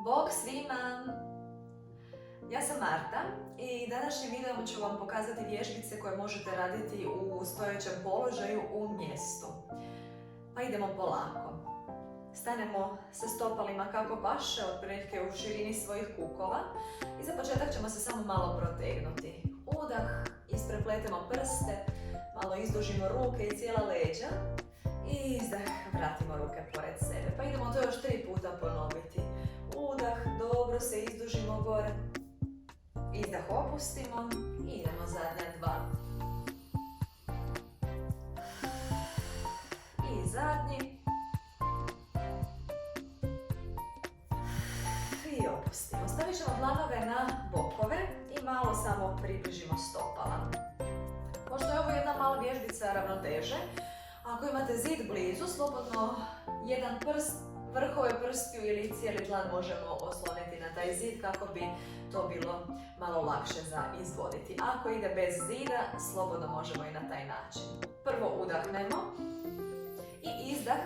Bog svima! Ja sam Marta i današnjim videom ću vam pokazati vježbice koje možete raditi u stojećem položaju u mjestu. Pa idemo polako. Stanemo sa stopalima kako paše, otprilike u širini svojih kukova i za početak ćemo se samo malo protegnuti. Udah, isprepletemo prste, malo izdužimo ruke i cijela leđa i izdah, vratimo ruke pored sebe. Pa idemo to još 3 puta ponoviti. Udah, dobro se izdužimo gore. Izdah opustimo i idemo zadnja 2. I zadnji. I opustimo. Stavit ćemo dlanove na bokove i malo samo približimo stopala. Pošto je ovo jedna mala vježbica ravnoteže, ako imate zid blizu, slobodno jedan prst, vrhove prstiju ili cijeli dlan možemo osloniti na taj zid kako bi to bilo malo lakše za izvoditi. Ako ide bez zida, slobodno možemo i na taj način. Prvo udahnemo i izdah.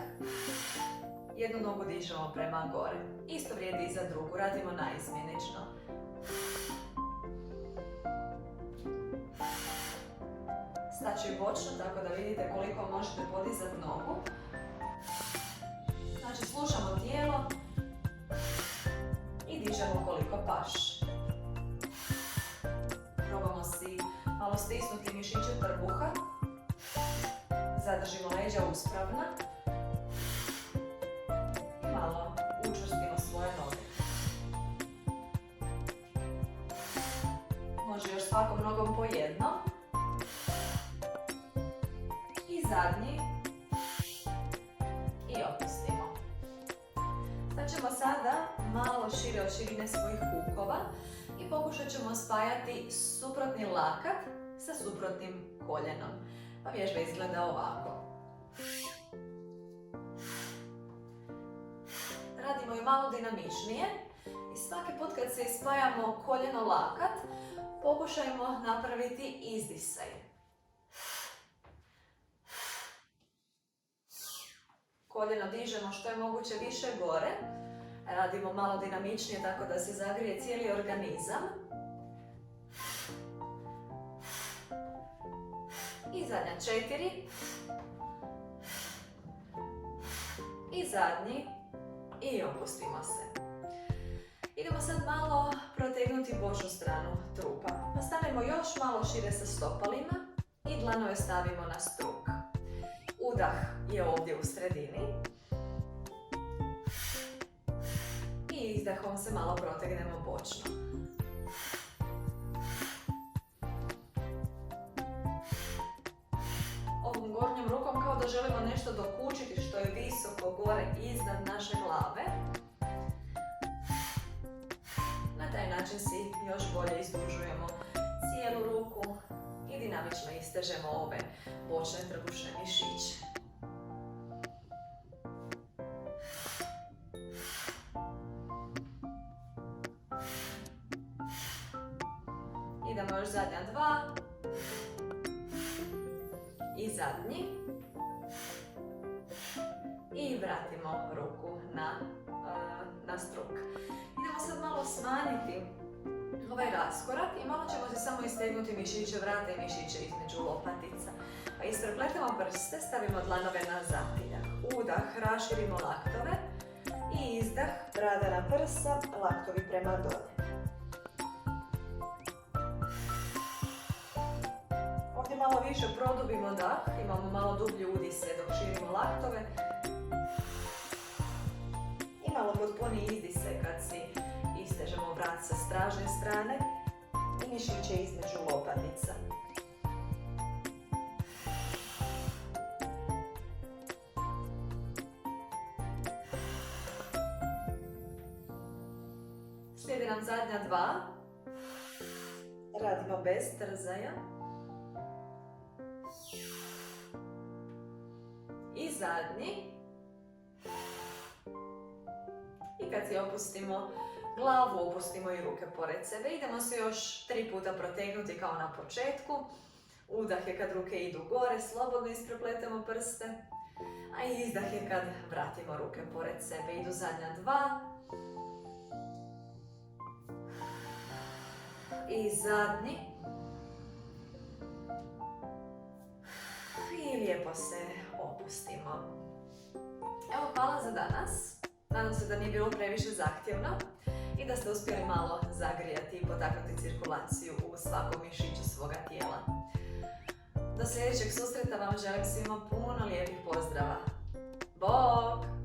Jednu nogu dižemo prema gore. Isto vrijedi i za drugu, radimo naizmjenično. Staći bočno, tako da vidite koliko možete podizati nogu. Znači, slušamo tijelo i dižemo koliko paše. Probamo si malo stisnuti mišiće trbuha. Zadržimo leđa uspravna. I malo učvrstimo svoje noge. Može još svakom nogom po jedno. I zadnji. I opustimo. Ćemo sada malo šire od širine svojih kukova i pokušat ćemo spajati suprotni lakat sa suprotnim koljenom. Pa vježba izgleda ovako. Radimo ju malo dinamičnije i svaki put kad se ispajamo koljeno-lakat, pokušajmo napraviti izdisaj. Koljeno dižemo što je moguće više gore. Radimo malo dinamičnije tako da se zagrije cijeli organizam. I zadnja 4. I zadnji. I opustimo se. Idemo sad malo protegnuti bočnu stranu trupa. Pa stanemo još malo šire sa stopalima i dlanove stavimo na struk. Udah je ovdje u sredini. I izdahom se malo protegnemo bočno. Ovom gornjom rukom kao da želimo nešto dokučiti što je visoko gore iznad naše glave. Na taj način si još bolje izdužujemo cijelu ruku i dinamično istežemo ove bočne trbušne mišiće. Idemo još zadnja 2. I zadnji. I vratimo ruku na struk. Idemo sad malo smanjiti ovaj raskorak i malo ćemo se samo istegnuti mišiće vrata i mišiće između lopatica. Pa isprepletemo prste, stavimo dlanove na zatilja. Udah, raširimo laktove i izdah, brada na prsa, laktovi prema dolje. Ovdje malo više produbimo dah, imamo malo dublje udise dok širimo laktove. I malo potpuni izdise kad si istežemo vrat sa stražne strane i mišiće između lopatica. Slijedi nam zadnja 2. Radimo bez trzaja. I zadnji. I kad si opustimo glavu, opustimo i ruke pored sebe. Idemo se još 3 puta protegnuti kao na početku. Udah je kad ruke idu gore, slobodno isprepletemo prste. A izdah je kad vratimo ruke pored sebe. Idu zadnja 2. I zadnji. I lijepo se opustimo. Evo, hvala za danas. Nadam se da nije bilo previše zahtjevno i da ste uspjeli malo zagrijati i potaknuti cirkulaciju u svakom mišiću svoga tijela. Do sljedećeg susreta vam želim svima puno lijepih pozdrava. Bok!